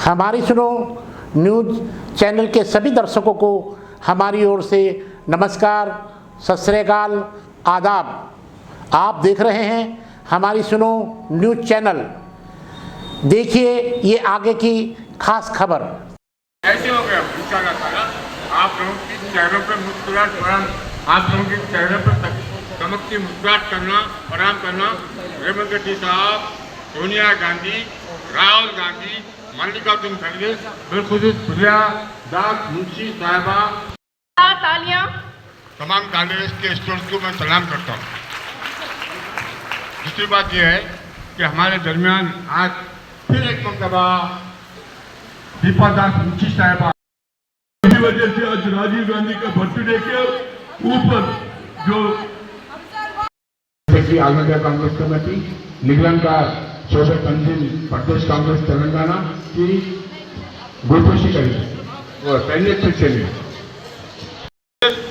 हमारी सुनो news channel के सभी दर्शकों को हमारी ओर से नमस्कार, सत श्री अकाल, आदाब। आप देख रहे हैं हमारी सुनो न्यूज़ चैनल। देखिए ये आगे की खास खबर। ऐसे हो गया पूछा जाता है, आप लोगों की चेहरों पर मुस्कुराहट आराम, आप लोगों के चेहरों पर चमकती मुस्कुराहट करना, आराम करना रेवंत रेड्डी साहब, सोनिया गांधी, राहुल गांधी, मल्लिकार्जुन खड़गे, बिल्कुल प्रिया दास मुंशी साहिबा, तालियां। तमाम कांग्रेस के स्टूडेंट्स को मैं सलाम करता हूँ। दूसरी बात यह है कि हमारे दरमियान आज फिर एक मरतबा दीपा दास मुंशी साहिबा, इसी वजह से आज राजीव गांधी का बर्थडे के ऊपर जो ऑल इंडिया कांग्रेस कमेटी निगरान का शोभा तंजीम प्रदेश कांग्रेस तेलंगाना की गोपोशी करी और पहले से चलिए।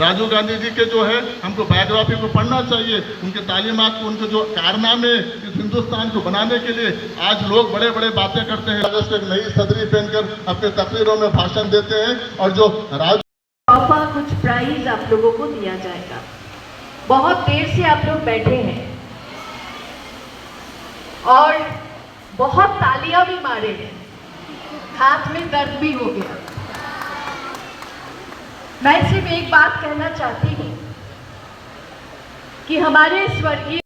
राजीव गांधी जी के जो है हमको बायोग्राफी को पढ़ना चाहिए, उनके तालीमात को, उनके जो कारनामे इस हिंदुस्तान को बनाने के लिए आज लोग बड़े बड़े बातें करते हैं। अगस्त एक नई सदरी पहनकर अपने तकरीरों में भाषण देते हैं और जो कुछ प्राइज आप लोगों को दिया जाएगा। बहुत देर से आप लोग बैठे हैं और बहुत तालियां भी मारे हैं, हाथ में दर्द भी हो गया। मैं सिर्फ एक बात कहना चाहती हूँ कि हमारे स्वर्गीय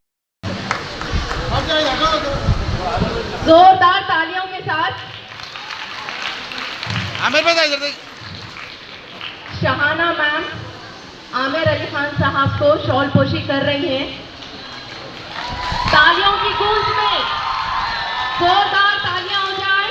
जोरदार तालियों के साथ शहाना मैम आमिर अली खान साहब को शॉल पोशी कर रही हैं। तालियों की गूंज में जोरदार तालियां हो जाए।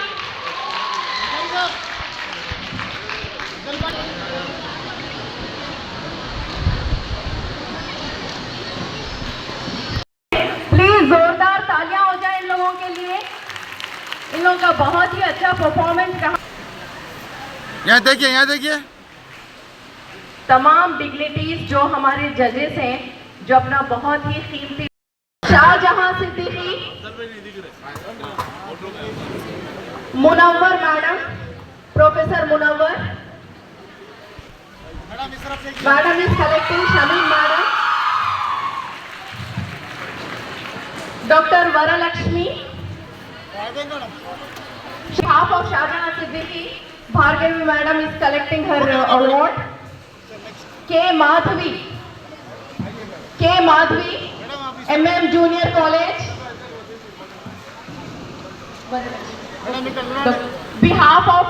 प्लीज जोरदार तालियां हो जाए इन लोगों के लिए। इन लोगों का बहुत ही अच्छा परफॉर्मेंस रहा। यहाँ देखिए तमाम डिग्निटीज जो हमारे जजेस हैं, जो अपना बहुत ही कीमती Shahjahan Siddiqui, Munawwar madam, professor Munawwar madam is collecting, Shamim madam, doctor Varalakshmi, half of Shahjahana Siddiqui, Bhargavi madam is collecting her award. K Madhavi, MM Junior College, behalf of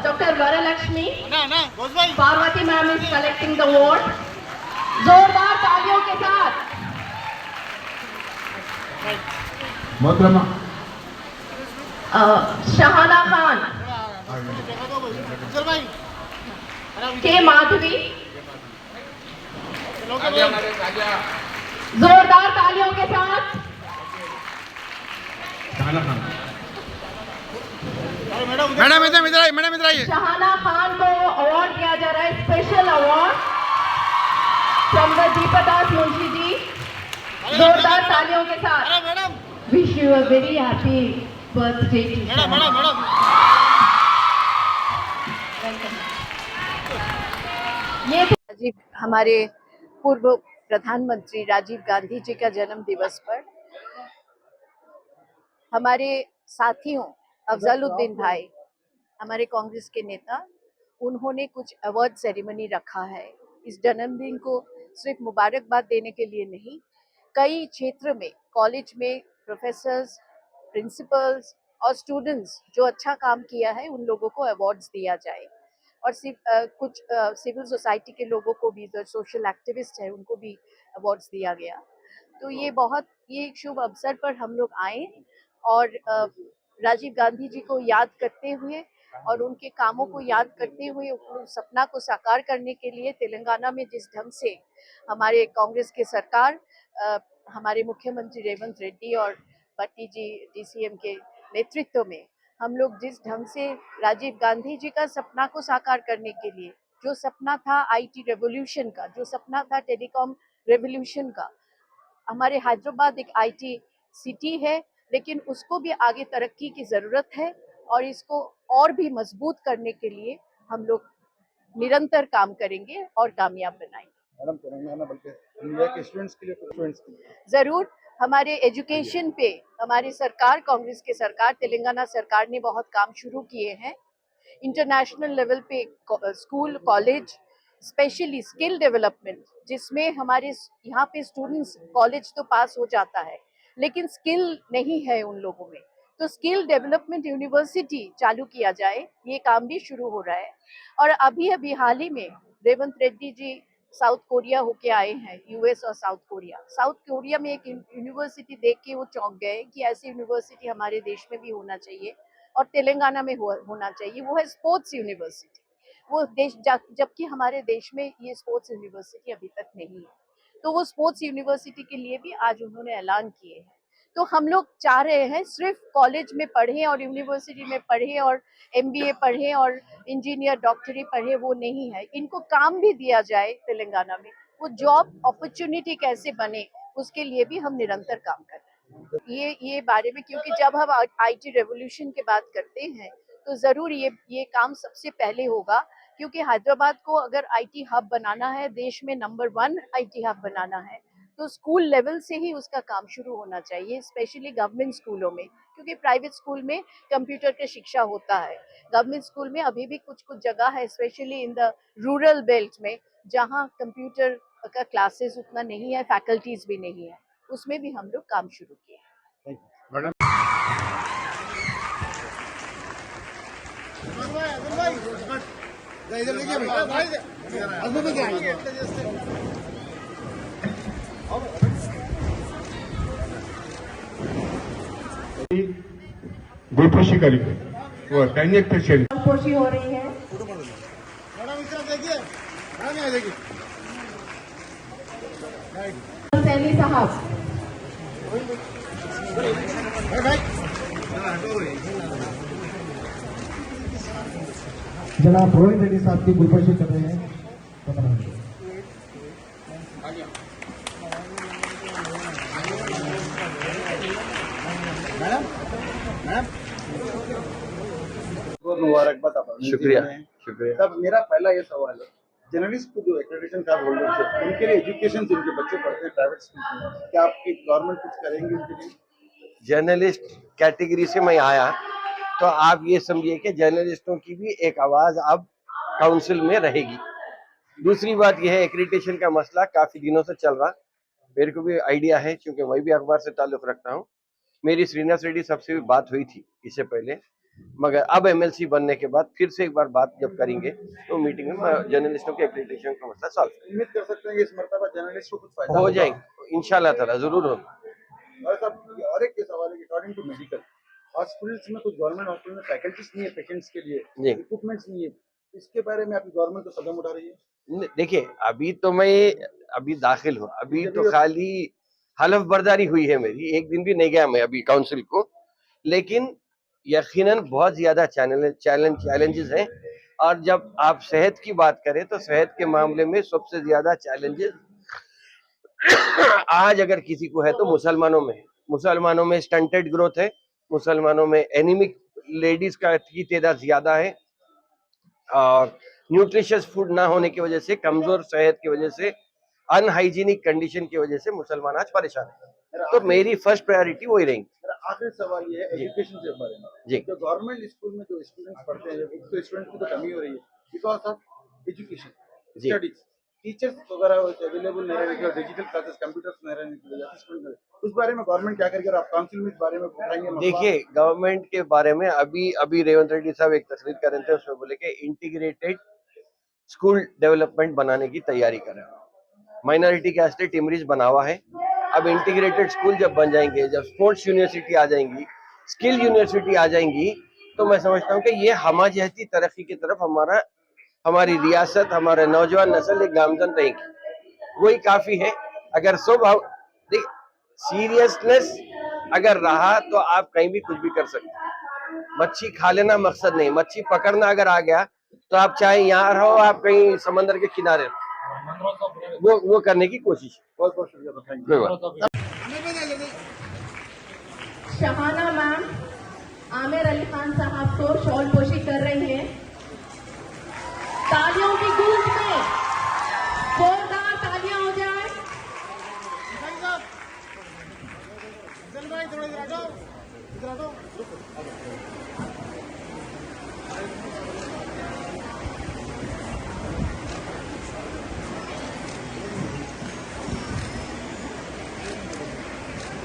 Dr. Varalakshmi, Parvati ma'am is collecting the award. जोरदार तालियों के साथ शहाना खान, के माधवी, जोरदार तालियों के साथ madam इधर आइए। शहाना खान को अवार्ड दिया जा रहा है, special award from the Deepdas Munshi ji. जोरदार तालियों के साथ wish you a very happy birthday to ये राजीव, हमारे पूर्व प्रधानमंत्री राजीव गांधी जी का जन्म दिवस पर हमारे साथियों अफजलुद्दीन भाई, हमारे कांग्रेस के नेता, उन्होंने कुछ अवार्ड सेरेमनी रखा है। इस जन्मदिन को सिर्फ मुबारकबाद देने के लिए नहीं, कई क्षेत्र में कॉलेज में प्रोफेसर्स, प्रिंसिपल्स और स्टूडेंट्स जो अच्छा काम किया है उन लोगों को अवार्ड्स दिया जाए और कुछ सिविल सोसाइटी के लोगों को भी, जो सोशल एक्टिविस्ट है, उनको भी अवार्ड्स दिया गया। तो ये एक शुभ अवसर पर हम लोग आए और राजीव गांधी जी को याद करते हुए और उनके कामों को याद करते हुए उस सपना को साकार करने के लिए तेलंगाना में जिस ढंग से हमारे कांग्रेस के सरकार, हमारे मुख्यमंत्री रेवंत रेड्डी और भट्टी जी DCM के नेतृत्व में हम लोग जिस ढंग से राजीव गांधी जी का सपना को साकार करने के लिए, जो सपना था IT रेवोल्यूशन का, जो सपना था टेलीकॉम रेवोल्यूशन का, हमारे हैदराबाद एक IT सिटी है, लेकिन उसको भी आगे तरक्की की ज़रूरत है और इसको और भी मजबूत करने के लिए हम लोग निरंतर काम करेंगे और कामयाब बनाएंगे। मैडम तेलंगाना बल्कि इंडिया के स्टूडेंट्स के लिए, स्टूडेंट्स के लिए जरूर हमारे एजुकेशन पे हमारी सरकार, कांग्रेस की सरकार, तेलंगाना सरकार ने बहुत काम शुरू किए हैं। इंटरनेशनल लेवल पे school, college, specially skill development, जिसमें हमारे यहाँ पे स्टूडेंट्स कॉलेज तो पास हो जाता है लेकिन स्किल नहीं है उन लोगों में, तो स्किल डेवलपमेंट यूनिवर्सिटी चालू किया जाए, ये काम भी शुरू हो रहा है। और अभी हाल ही में रेवंत रेड्डी जी साउथ कोरिया होके आए हैं, यूएस और साउथ कोरिया में एक यूनिवर्सिटी देख के वो चौंक गए कि ऐसी यूनिवर्सिटी हमारे देश में भी होना चाहिए और तेलंगाना में होना चाहिए। वो है स्पोर्ट्स यूनिवर्सिटी। वो देश जबकि हमारे देश में ये स्पोर्ट्स यूनिवर्सिटी अभी तक नहीं है, तो वो स्पोर्ट्स यूनिवर्सिटी के लिए भी आज उन्होंने ऐलान किए हैं। तो हम लोग चाह रहे हैं सिर्फ कॉलेज में पढ़ें और यूनिवर्सिटी में पढ़ें और एमबीए पढ़ें और इंजीनियर डॉक्टरी पढ़ें, वो नहीं है। इनको काम भी दिया जाए तेलंगाना में, वो जॉब अपॉर्चुनिटी कैसे बने उसके लिए भी हम निरंतर काम कर रहे हैं। ये बारे में, क्योंकि जब हम आईटी रेवोल्यूशन की बात करते हैं तो जरूर ये काम सबसे पहले होगा, क्योंकि हैदराबाद को अगर आईटी हब बनाना है, देश में नंबर 1 आईटी हब बनाना है, तो स्कूल लेवल से ही उसका काम शुरू होना चाहिए, स्पेशली गवर्नमेंट स्कूलों में, क्योंकि प्राइवेट स्कूल में कंप्यूटर की शिक्षा होता है। गवर्नमेंट स्कूल में अभी भी कुछ जगह है, specially in the rural belt में, जहाँ कंप्यूटर का क्लासेस उतना नहीं है, फैकल्टीज भी नहीं है, उसमें भी हम लोग काम शुरू किए हैं। मैडम गोपोशी करेंगे वो दैनिक पेशेंट पोशी हो रही है। सैनी साहब, जनाब रोहित रेड्डी साहब की गुलपोशी कर रहे हैं। मुबारकबाद आप। शुक्रिया। तब मेरा पहला ये सवाल है, जर्नलिस्ट को जो एक्रेडिटेशन कार्ड होल्डर्स है उनके लिए एजुकेशन जिनके बच्चे पढ़ते हैं प्राइवेट स्कूल में, क्या आपकी गवर्नमेंट कुछ करेंगे उनके लिए? जर्नलिस्ट कैटेगरी से मैं आया, तो आप ये समझिए कि जर्नलिस्टों की भी एक आवाज अब काउंसिल में रहेगी। दूसरी बात यह है, एक्रेडिटेशन का मसला काफी दिनों से चल रहा, मेरे को भी आइडिया है क्योंकि मैं भी अखबार से ताल्लुक रखता हूँ। मेरी श्रीनिवास रेड्डी साहब से भी बात हुई थी इससे पहले, मगर अब एमएलसी बनने के बाद फिर से एक बार बात जब करेंगे तो मीटिंग में जर्नलिस्टों के एक्रेडिटेशन का मसला सॉल्व उम्मीद कर सकते हैं कि इस मरतबा जर्नलिस्ट को कुछ फायदा हो जाएंगे, इंशाल्लाह ताला जरूर होगा। और साहब और एक सवाल है, अकॉर्डिंग टू मेडिकल हॉस्पिटल्स में कुछ गवर्नमेंट हॉस्पिटल में फैकल्टीज नहीं है पेशेंट्स के लिए, इक्विपमेंट्स नहीं है, इसके बारे में आपकी गवर्नमेंट तो कदम उठा रही है? देखिए अभी तो मैं दाखिल हूँ, अभी तो खाली हलफ बर्दारी हुई है मेरी, एक दिन भी नहीं गया मैं अभी काउंसिल को, लेकिन यकीनन बहुत ज्यादा चैलेंजेस हैं। और जब आप सेहत की बात करें तो सेहत के मामले में सबसे ज्यादा चैलेंजेस आज अगर किसी को है तो मुसलमानों में स्टंटेड ग्रोथ है, मुसलमानों में एनीमिक लेडीज की तादाद ज्यादा है, और न्यूट्रिशियस फूड ना होने की वजह से, कमजोर सेहत की वजह से, अनहाइजीनिक कंडीशन की वजह से मुसलमान आज परेशान है। तो मेरी फर्स्ट प्रायोरिटी वही रहेगी। आखिरी सवाल ये है एजुकेशन के बारे में जी। जो गवर्नमेंट स्कूल में जो स्टूडेंट्स पढ़ते हैं, एक तो स्टूडेंट्स की तो कमी हो रही है because of education, studies, teachers वगैरह अवेलेबल नहीं रहने की, डिजिटल क्लासेस, कंप्यूटर्स नहीं रहने की वजह से उस बारे में गवर्नमेंट क्या करेगी? आप काउंसिल में इस बारे में बताएंगे? देखिए गवर्नमेंट के बारे में अभी रेवंत रेड्डी साहब एक तकरीर कर रहे थे, उसमें बोले कि इंटीग्रेटेड स्कूल डेवलपमेंट बनाने की तैयारी कर रहे हैं। माइनॉरिटी कास्ट टिमरीज बना हुआ है, अब इंटीग्रेटेड स्कूल जब बन जाएंगे, जब स्पोर्ट्स यूनिवर्सिटी आ जाएंगी, स्किल यूनिवर्सिटी आ जाएंगी, तो मैं समझता हूँ कि ये हमाजहती तरक्की की तरफ हमारी रियासत, हमारे नौजवान नस्ल एक गामजन रहेगी, वही काफी है। अगर सीरियसनेस अगर रहा तो आप कहीं भी कुछ भी कर सकते हैं। मच्छी खा लेना मकसद नहीं, मच्छी पकड़ना अगर आ गया तो आप चाहे यहाँ रहो, आप कहीं समंदर के किनारे रहो, वो करने की कोशिश। बहुत बहुत शुक्रिया। शहाना मैम, आमिर अली खान साहब को शॉल पोशी कर रही हैं। तालियों की गूंज में जोरदार तालियां हो जाए।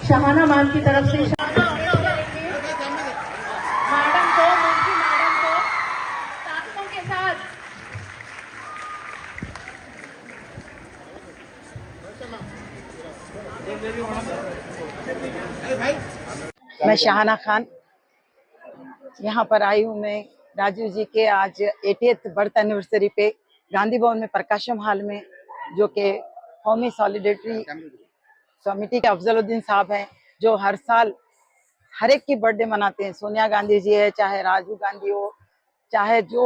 शहाना मैम की तरफ से मैडम को, मुंशी मैडम को तालियों के साथ मैं शहाना खान यहाँ पर आई हूँ। मैं राजीव जी के आज 80th बर्थ एनिवर्सरी पे गांधी भवन में प्रकाशम हॉल में, जो कि कौमी सॉलिडेरिटी कमेटी के अफजलुद्दीन साहब हैं, जो हर साल हर एक की बर्थडे मनाते हैं। सोनिया गांधी जी है, चाहे राजीव गांधी हो, चाहे जो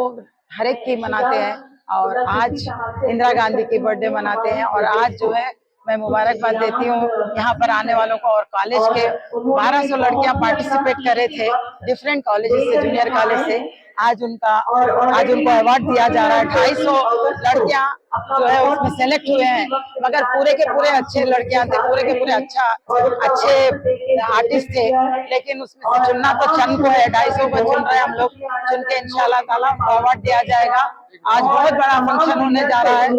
हर एक की मनाते हैं। और आज इंदिरा गांधी की बर्थडे मनाते हैं। और आज जो है मैं मुबारकबाद देती हूँ यहाँ पर आने वालों को। और कॉलेज के 1200 लड़कियां पार्टिसिपेट कर रहे थे डिफरेंट कॉलेजेस से, जूनियर कॉलेज से। आज उनको अवार्ड दिया जा रहा है। 250 लड़कियां जो है उसमें सेलेक्ट हुए हैं, मगर पूरे के पूरे अच्छे लड़कियां थे, पूरे के पूरे अच्छे आर्टिस्ट थे। लेकिन उसमें से चुनना तो चंद को है, 250 को चुन रहे हैं हम लोग। चुन के इंशाल्लाह ताला अवार्ड दिया जाएगा। आज बहुत बड़ा फंक्शन होने जा रहा है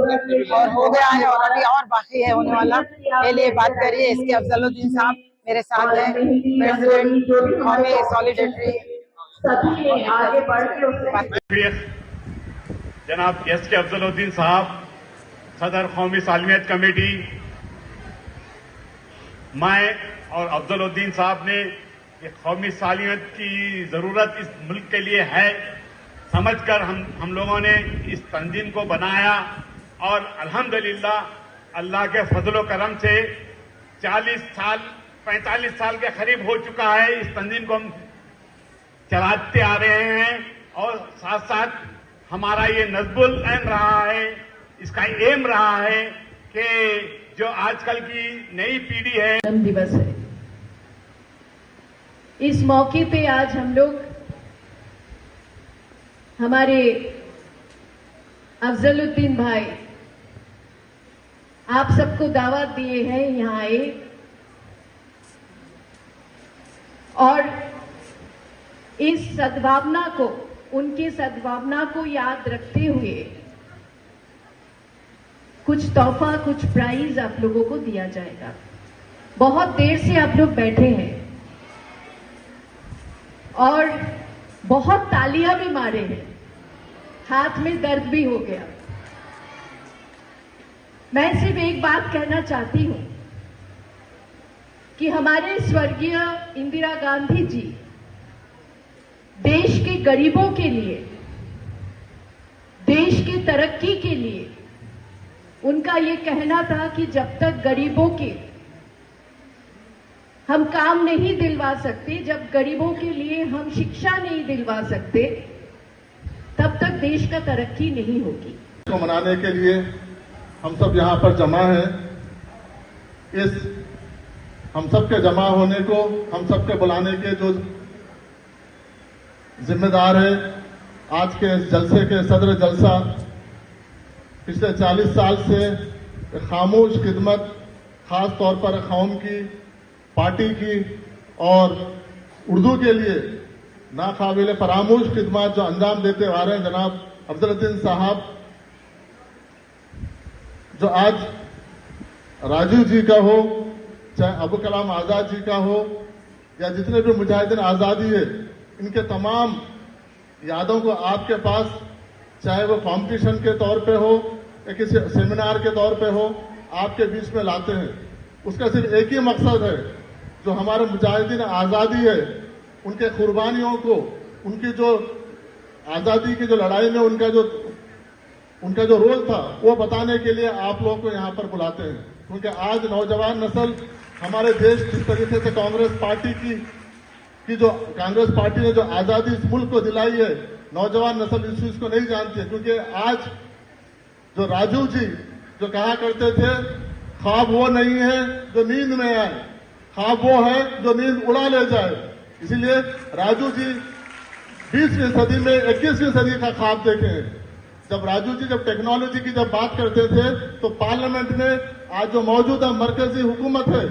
और हो गया है, और अभी और बाकी है होने वाला। के लिए बात करिए इसके अफजलुद्दीन साहब मेरे साथ हैं, प्रेसिडेंट कौमी सॉलिडेरिटी। आगे बढ़ के जनाब एस.के. अफजलुद्दीन साहब, सदर कौमी सालमियत कमेटी। मैं और अफजलुद्दीन साहब ने ये कौमी सालमियत की जरूरत इस मुल्क के लिए है समझकर हम लोगों ने इस तंजीम को बनाया। और अल्हम्दुलिल्लाह अल्लाह के फजल व करम से 45 साल के करीब हो चुका है इस तंजीम को हम चलाते आ रहे हैं। और साथ साथ हमारा ये नज़्बुल एम रहा है, इसका एम रहा है कि जो आजकल की नई पीढ़ी है। जन्म दिवस है, इस मौके पे आज हम लोग हमारे अफजलुद्दीन भाई आप सबको दावत दिए हैं यहाँ आए। और इस सद्भावना को, उनकी सद्भावना को याद रखते हुए कुछ तोहफा, कुछ प्राइज आप लोगों को दिया जाएगा। बहुत देर से आप लोग बैठे हैं और बहुत तालियां भी मारे हैं, हाथ में दर्द भी हो गया। मैं सिर्फ एक बात कहना चाहती हूं कि हमारे स्वर्गीय इंदिरा गांधी जी देश के गरीबों के लिए, देश की तरक्की के लिए, उनका ये कहना था कि जब तक गरीबों के हम काम नहीं दिलवा सकते, जब गरीबों के लिए हम शिक्षा नहीं दिलवा सकते, तब तक देश का तरक्की नहीं होगी। को मनाने के लिए हम सब यहाँ पर जमा हैं। इस हम सब के जमा होने को, हम सब के बुलाने के जो जिम्मेदार है आज के जलसे के सदर जलसा, पिछले 40 साल से खामोश खिदमत, खास तौर पर कौम की, पार्टी की और उर्दू के लिए नाकाबिल फरामोश खिदमत जो अंजाम देते आ रहे हैं जनाब अफजलुद्दीन साहब, जो आज राजीव जी का हो, चाहे अबुल कलाम आजाद जी का हो, या जितने भी मुजाहिदीन आज़ादी है, इनके तमाम यादों को आपके पास, चाहे वो कॉम्पिटिशन के तौर पे हो या किसी सेमिनार के तौर पे हो, आपके बीच में लाते हैं। उसका सिर्फ एक ही मकसद है, जो हमारे मुजाहिदीन आज़ादी है, उनके कुर्बानियों को, उनकी जो आज़ादी की जो लड़ाई में उनका जो रोल था, वो बताने के लिए आप लोगों को यहाँ पर बुलाते हैं। क्योंकि आज नौजवान नस्ल हमारे देश जिस तरीके से कांग्रेस पार्टी की जो कांग्रेस पार्टी ने जो आज़ादी इस मुल्क को दिलाई है, नौजवान नस्ल इस चीज को नहीं जानती है। क्योंकि आज जो राजीव जी जो कहा करते थे, ख्वाब वो नहीं है जो नींद में आए, ख्वाब वो है जो नींद उड़ा ले जाए। इसीलिए राजू जी 20वीं सदी में 21वीं सदी का ख्वाब देखें। जब राजू जी जब टेक्नोलॉजी की जब बात करते थे तो पार्लियामेंट में आज जो मौजूदा मरकजी हुकूमत है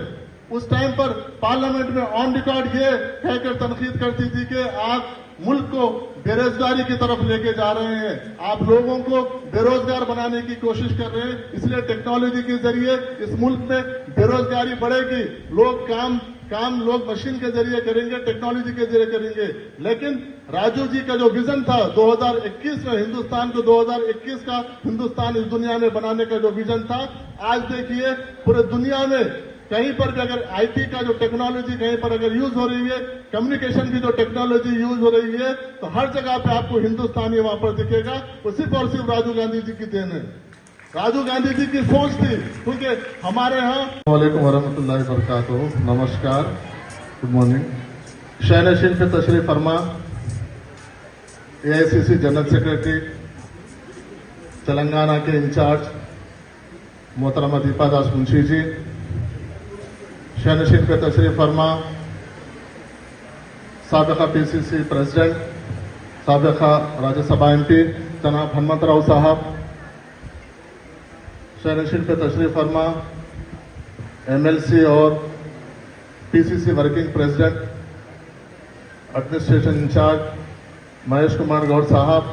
उस टाइम पर पार्लियामेंट में ऑन रिकॉर्ड ये कहकर तनकीद करती थी कि आप मुल्क को बेरोजगारी की तरफ लेके जा रहे हैं, आप लोगों को बेरोजगार बनाने की कोशिश कर रहे हैं। इसलिए टेक्नोलॉजी के जरिए इस मुल्क में बेरोजगारी बढ़ेगी, लोग काम लोग मशीन के जरिए करेंगे, टेक्नोलॉजी के जरिए करेंगे। लेकिन राजू जी का जो विजन था 2021 में हिंदुस्तान को 2021 का हिंदुस्तान इस दुनिया में बनाने का जो विजन था, आज देखिए पूरे दुनिया में कहीं पर भी अगर आईटी का जो टेक्नोलॉजी कहीं पर अगर यूज हो रही है, कम्युनिकेशन की जो टेक्नोलॉजी यूज हो रही है, तो हर जगह पे आपको हिंदुस्तानी वहां पर दिखेगा। वो सिर्फ और सिर्फ राजीव गांधी जी की देन है, राजीव गांधी जी की सोच थी। क्योंकि हमारे यहाँ वालेकुम वरहमतुल्लाहि वबरकातुहू, नमस्कार, गुड मॉर्निंग। शहनशीन पे तशरीफ फरमा एआईसीसी जनरल सेक्रेटरी तेलंगाना के इंचार्ज मोहतरमा दीपा दास मुंशी जी, शहनशीन पे तशरीफ फरमा साबिका पीसीसी प्रेसिडेंट, साबिका राज्यसभा एमपी जनाब हनुमंतराव साहब, शहनशीन पे तशरीफ फरमा एमएलसी और PCC working president administration incharge Mahesh Kumar Goud साहब,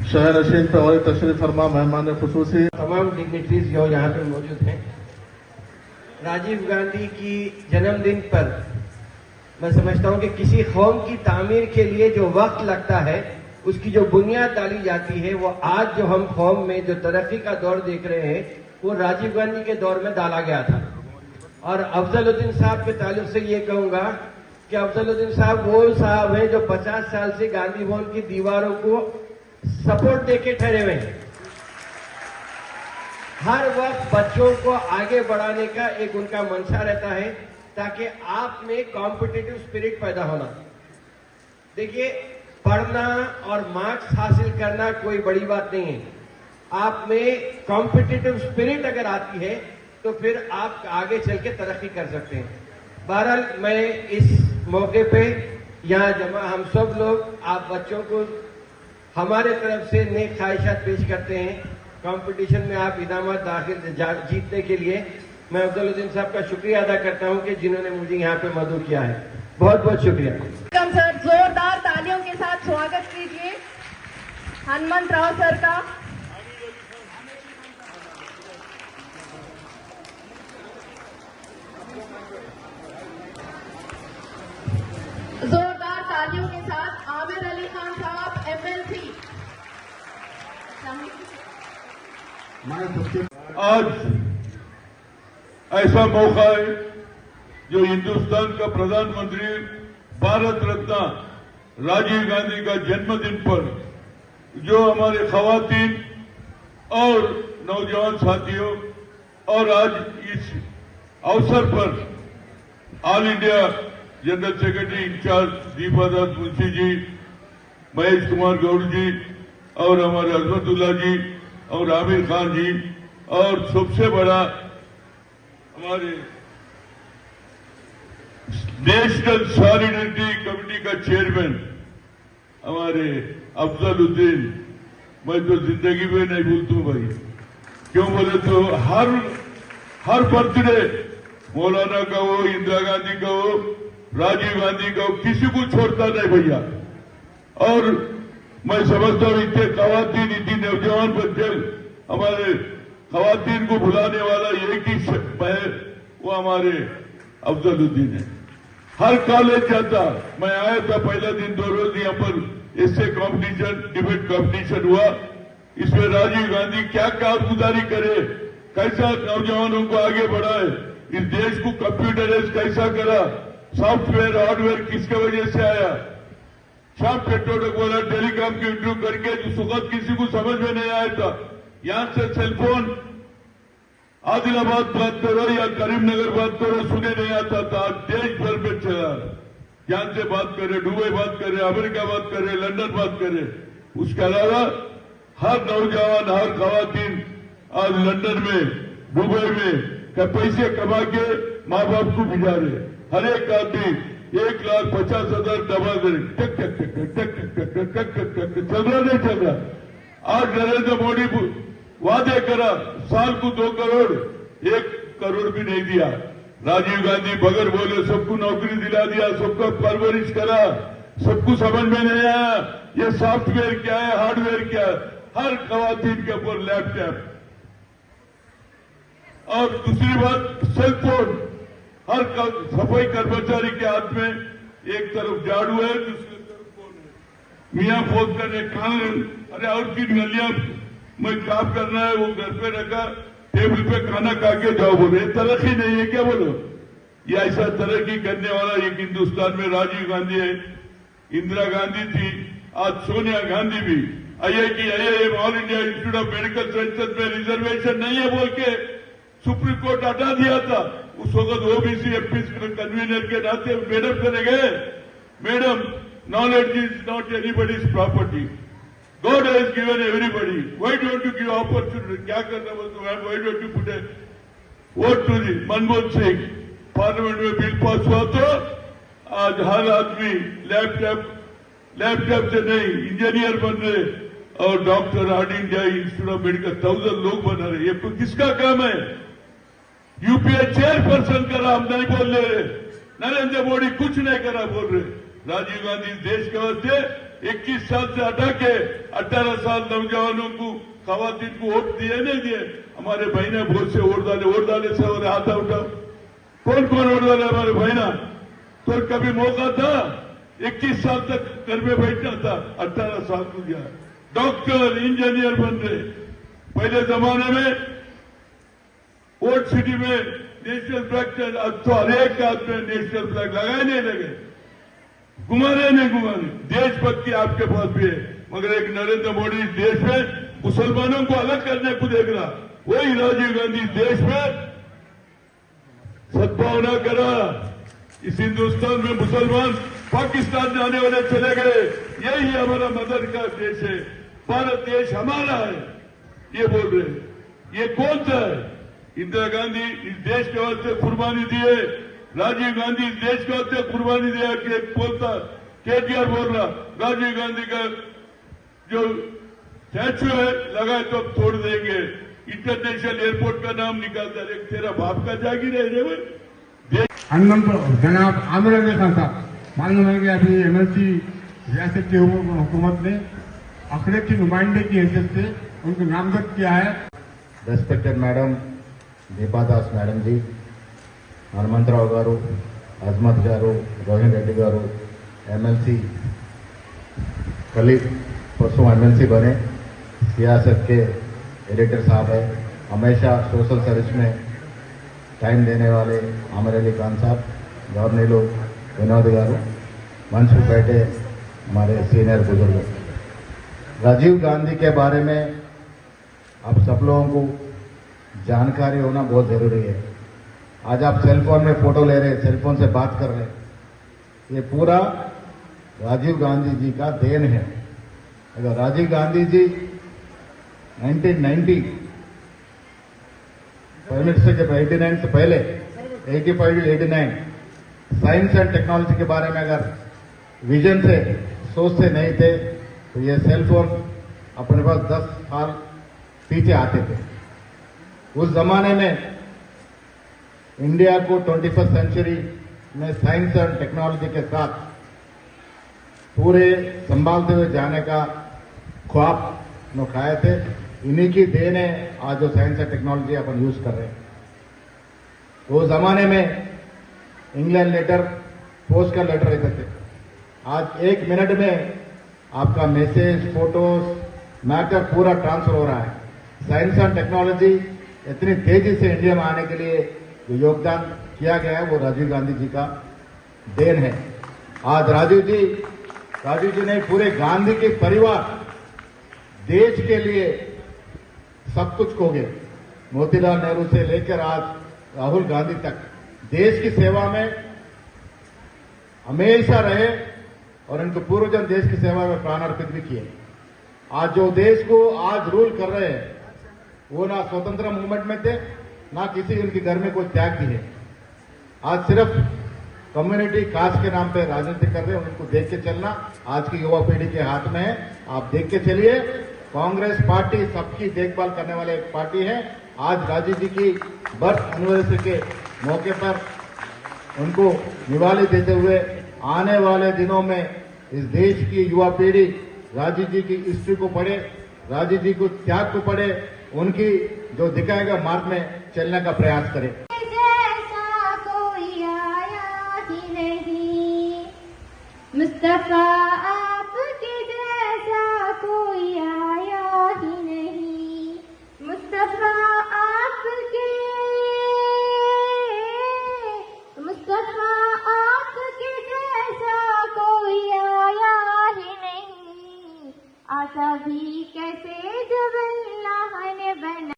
शहनशीन पे और तशरीफ फरमा मेहमान खुसूसी तमाम डिग्निटरीज जो यहाँ पे मौजूद हैं। राजीव गांधी की जन्मदिन पर मैं समझता हूँ कि किसी कौम की तामीर के लिए जो वक्त लगता है उसकी जो बुनियाद डाली जाती है वो आज जो हम कौम में जो तरक्की का दौर देख रहे हैं वो राजीव गांधी के दौर में डाला गया था। और अफजलुद्दीन साहब के ताल्लुक से ये कहूंगा कि अफजलुद्दीन साहब वो साहब हैं जो 50 साल से गांधी भवन की दीवारों को सपोर्ट देके ठहरे हुए हैं। हर वक्त बच्चों को आगे बढ़ाने का एक उनका मंशा रहता है ताकि आप में कॉम्पिटिटिव स्पिरिट पैदा होना। देखिए, पढ़ना और मार्क्स हासिल करना कोई बड़ी बात नहीं है, आप में कॉम्पिटिटिव स्पिरिट अगर आती है तो फिर आप आगे चल के तरक्की कर सकते हैं। बहरहाल मैं इस मौके पे यहाँ जमा हम सब लोग आप बच्चों को हमारे तरफ से नेक ख्वाहिशात पेश करते हैं। कंपटीशन में आप इनामात दाखिल जीतने के लिए मैं अफजलुद्दीन साहब का शुक्रिया अदा करता हूं कि जिन्होंने मुझे यहाँ पे मदद किया है। बहुत बहुत शुक्रिया। सर, जोरदार तालियों के साथ स्वागत कीजिए हनुमंत राव सर का। जोरदार तालियों के साथ आमिर अली खान साहब एमएलसी। आज ऐसा मौका है जो हिंदुस्तान का प्रधानमंत्री भारत रत्न राजीव गांधी का जन्मदिन पर जो हमारे खवातीन और नौजवान साथियों और आज इस अवसर पर all India general secretary incharge Deepa Das Munshi ji, Mahesh Kumar Goud ji और हमारे अजमतुल्ला जी और आमिर खान जी और सबसे बड़ा हमारे नेशनल सॉलिडरिटी कमेटी का चेयरमैन हमारे अफजलुद्दीन, मैं तो जिंदगी में नहीं भूलता भाई। क्यों बोले तो हर बर्थडे मौलाना का हो, इंदिरा गांधी का हो, राजीव गांधी का हो, किसी को छोड़ता नहीं भैया। और मैं समझता हूं इतने खवातीन, इतनी नौजवान बच्चे, हमारे खवातीन को भुलाने वाला एक ही है, वो हमारे अफजलुद्दीन है। हर कॉलेज जाता, मैं आया था पहला दिन 2 रोज यहाँ पर इससे कंपटीशन, डिबेट कंपटीशन हुआ। इसमें राजीव गांधी क्या कारगुजारी करे, कैसा नौजवानों को आगे बढ़ाए, इस देश को कंप्यूटराइज कैसा करा, सॉफ्टवेयर हार्डवेयर किसके वजह से आया। शाम पेट्रोल बोला टेलीकॉम की इंटरव्यू करके जो सुगत किसी को समझ में नहीं आया था, यहां से सेलफोन आदिलाबाद बात करो या करीमनगर बात करो सुने नहीं आता था, देश भर में चला। यहां से बात करे, दुबई बात करे, अमेरिका बात करे, लंदन बात करे। उसके अलावा हर नौजवान, हर खवातीन आज लंदन में, दुबई में पैसे कमा के माँ बाप को भिजा रहे। हर एक आदमी 1,50,000 डबल करें, टक टक टक टक टक टक टक टक टक टक टक, चल रहा नहीं चल रहा। आज नरेंद्र मोदी वादे करा साल को 2 करोड़, 1 करोड़ भी नहीं दिया। राजीव गांधी बगैर बोले सबको नौकरी दिला दिया, सबको परवरिश करा, सबको समझ में नहीं आया ये सॉफ्टवेयर क्या है, हार्डवेयर क्या है। हर खवातीन के ऊपर लैपटॉप, और दूसरी बात सेलफोन, हर सफाई कर्मचारी के हाथ में एक तरफ झाड़ू है, दूसरी तरफ फोन है। मियाँ फोन करने कान, अरे और किन गलियां में काम करना है वो घर पे रखा, टेबल पे खाना खा के जाओ बोले। तरक्की नहीं है क्या बोलो? ये ऐसा तरक्की करने वाला एक हिंदुस्तान में राजीव गांधी है, इंदिरा गांधी थी, आज सोनिया गांधी भी। IIM all India institute of medical sciences में रिजर्वेशन नहीं है बोल के सुप्रीम कोर्ट हटा दिया था। उस वक्त OBC MP कन्वीनर के नाते मैडम चले गए, madam knowledge is not anybody's property, God has given everybody, why don't you give opportunity? क्या करना बोलते, why don't you put a vote to the Manmohan Singh? Parliament में बिल पास हुआ तो आज हर आदमी लैपटॉप से नहीं इंजीनियर बन रहे, और doctor all India institute of medical 1000 लोग बना रहे। ये किसका काम है? यूपीए चेयरपर्सन करा, हम नहीं बोल रहे। नरेंद्र मोदी कुछ नहीं करा बोल रहे। राजीव गांधी देश के वास्ते 21 साल से हटा के 18 साल नौजवानों को, खवातीन को वोट दिए नहीं दिए? हमारे बहने बहुत से वोट डाले से और हाथ उठाओ, कौन कौन वोट डाले हमारे बहना? तो कभी मौका था 21 साल तक घर में बैठना था, 18 साल को गया, डॉक्टर इंजीनियर बन रहे। पहले जमाने में वोट सिटी में नेशनल फ्लैग, अब तो हर एक हाथ में नेशनल फ्लैग लगाए नहीं लगे, घुमाने नहीं घुमाने। देशभक्ति आपके पास भी है, मगर एक नरेंद्र मोदी इस देश में मुसलमानों को अलग करने को देख रहा, वही राजीव गांधी देश में सद्भावना करा। इस हिंदुस्तान में मुसलमान पाकिस्तान जाने वाले चले गए, यही हमारा मदर का देश है, भारत देश हमारा है, ये बोल रहे। ये कौन सा है? इंदिरा गांधी इस देश के वास्ते कुर्बानी दिए, राजीव गांधी इस देश के वास्ते कुर्बानी दिया। कि बोलता KTR बोल रहा, राजीव गांधी का जो स्टैचू है लगाए तो अब तोड़ देंगे, इंटरनेशनल एयरपोर्ट का नाम निकालता है। तेरा बाप का जागीर है रे भाई। जनाब आमिर अली खान साहब, मालूम है कि अभी MLC रियासत की हुकूमत ने अखड़े की नुमाइंदे की हैसियत से उनको नामजद किया है। रेस्पेक्टेड मैडम दीपादास मैडम जी, हनुमंतराव गारू, अजमत गारू, रोहिन रेड्डी गारू, MLC कल परसों MLC बने, सियासत के एडिटर साहब है, हमेशा सोशल सर्विस में टाइम देने वाले आमिर अली खान साहब, गवर्नर विनोद गारू, मंच पर बैठे हमारे सीनियर बुजुर्ग। राजीव गांधी के बारे में आप सब लोगों को जानकारी होना बहुत ज़रूरी है। आज आप सेलफोन में फ़ोटो ले रहे हैं, सेलफोन से बात कर रहे हैं, ये पूरा राजीव गांधी जी का देन है। अगर राजीव गांधी जी 1990 प्राइम मिनिस्टर जब 89 से पहले 85 to 89 साइंस एंड टेक्नोलॉजी के बारे में अगर विजन से, सोच से नहीं थे तो ये सेलफोन अपने पास 10 साल पीछे आते थे। उस जमाने में इंडिया को 21st सेंचुरी में साइंस एंड टेक्नोलॉजी के साथ पूरे संभालते हुए जाने का ख्वाब नुखाए थे। इन्हीं की देन है आज जो science and technology upon use कर रहे हैं। वो जमाने में इंग्लैंड लेटर, पोस्ट का लेटर रहते थे, आज 1 मिनट में आपका मैसेज, फोटोज, मैटर पूरा ट्रांसफर हो रहा है। साइंस एंड टेक्नोलॉजी इतनी तेजी से इंडिया में आने के लिए जो योगदान किया गया है वो राजीव गांधी जी का देन है। आज राजीव जी ने पूरे गांधी के परिवार देश के लिए सब कुछ खो गए। मोतीलाल नेहरू से लेकर आज राहुल गांधी तक देश की सेवा में हमेशा रहे और इनको पूर्वजन देश की सेवा में प्राण अर्पित भी किए। आज जो देश को आज रूल कर रहे हैं वो ना स्वतंत्र मूवमेंट में थे, ना किसी उनके घर में कोई त्याग भी है। आज सिर्फ कम्युनिटी कास्ट के नाम पे राजनीति कर रहे हैं, उनको देख के चलना आज की युवा पीढ़ी के हाथ में है। आप देख के चलिए, कांग्रेस पार्टी सबकी देखभाल करने वाली एक पार्टी है। आज राजीव जी की बर्थ एनिवर्सरी के मौके पर उनको निवाली देते हुए आने वाले दिनों में इस देश की युवा पीढ़ी राजीव जी की हिस्ट्री को पढ़े, राजीव जी को त्याग को पढ़े, उनकी जो दिखाए गए मार्ग में चलने का प्रयास करे। मुस्तफा आपके जैसा कोई आया ही नहीं, मुस्तफा आपके जैसा कोई आया ही नहीं, आता भी कैसे जब अल्लाह ने बना।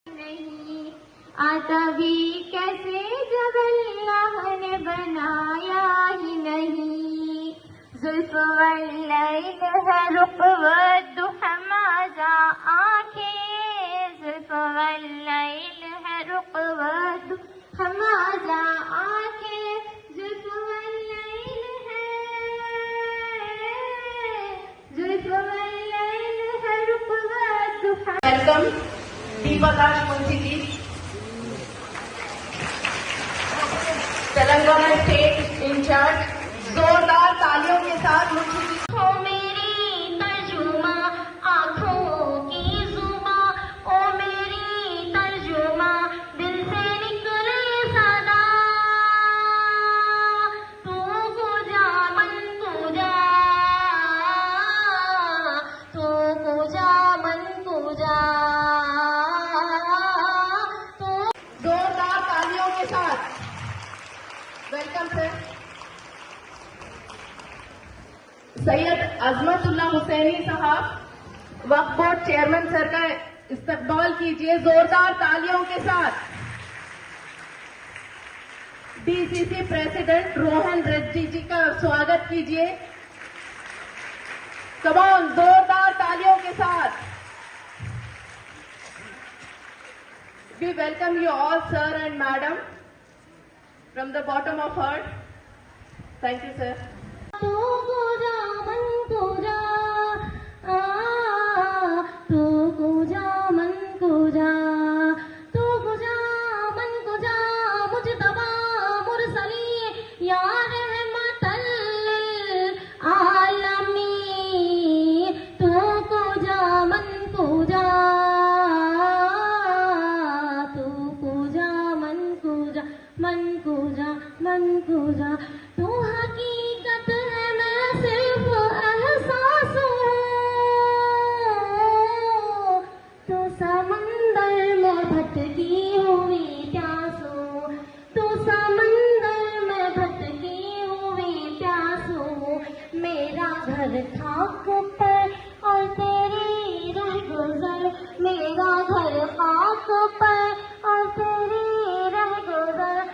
नहीं आता भी कैसे जब अल्लाह ने बनाया ही नहीं, जुल्फ वल्लैल है रुख वद्दुहा माज़ा आंखें, जुल्फ वल्लैल है रुख वद्दुहा माज़ा आंखें, जुल्फ वल्लैल है रुख वद्दुहा। वेलकम दीपदास मुंशी जी, तेलंगाना स्टेट इंचार्ज। जोरदार तालियों के साथ मुंशी जी। हो मेरी तर्जुमा आंखों की जुबा, ओ मेरी तर्जुमा दिल से निकले सदा, तू पूजा मन पूजा, तू पूजा मन पूजा। Welcome sir. सैयद अजमतुल्लाह हुसैनी साहब, वक्फ बोर्ड चेयरमैन सर का इस्तकबाल कीजिए जोरदार तालियों के साथ। डीसीसी प्रेसिडेंट रोहन रेड्डी जी का स्वागत कीजिए। कमॉन, जोरदार तालियों के साथ। We welcome you all, sir and madam, from the bottom of heart. Thank you, sir. तू हकीकत है, मैं सिर्फ एहसास हूँ। तू समंदर में भटकी हुई प्यास हूँ। तू समंदर में भटकी हुई प्यास हूँ। मेरा घर खाक पर और तेरी रह गुजर। मेरा घर खाक पर और तेरी रह गुजर।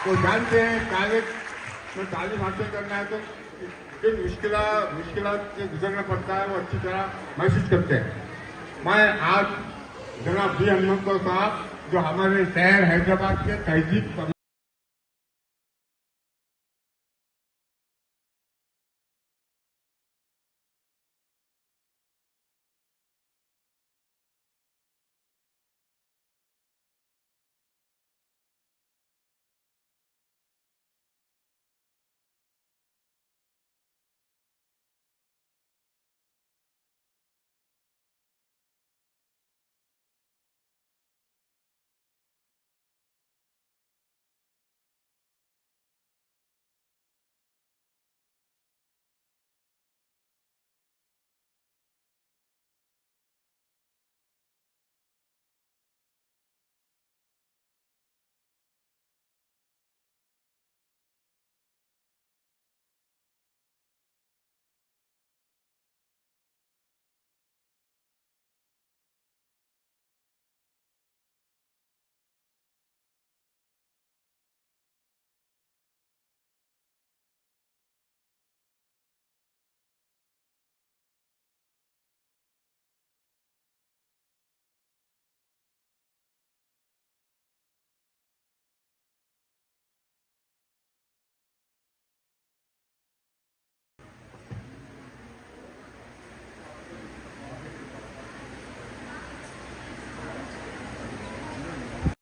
वो जानते हैं कागज में तालीम हासिल करना है तो जिन मुश्किलात से गुजरना पड़ता है वो अच्छी तरह महसूस करते हैं। मैं आज जनाब बी हनुमंत साहब जो हमारे शहर हैदराबाद के तहजीब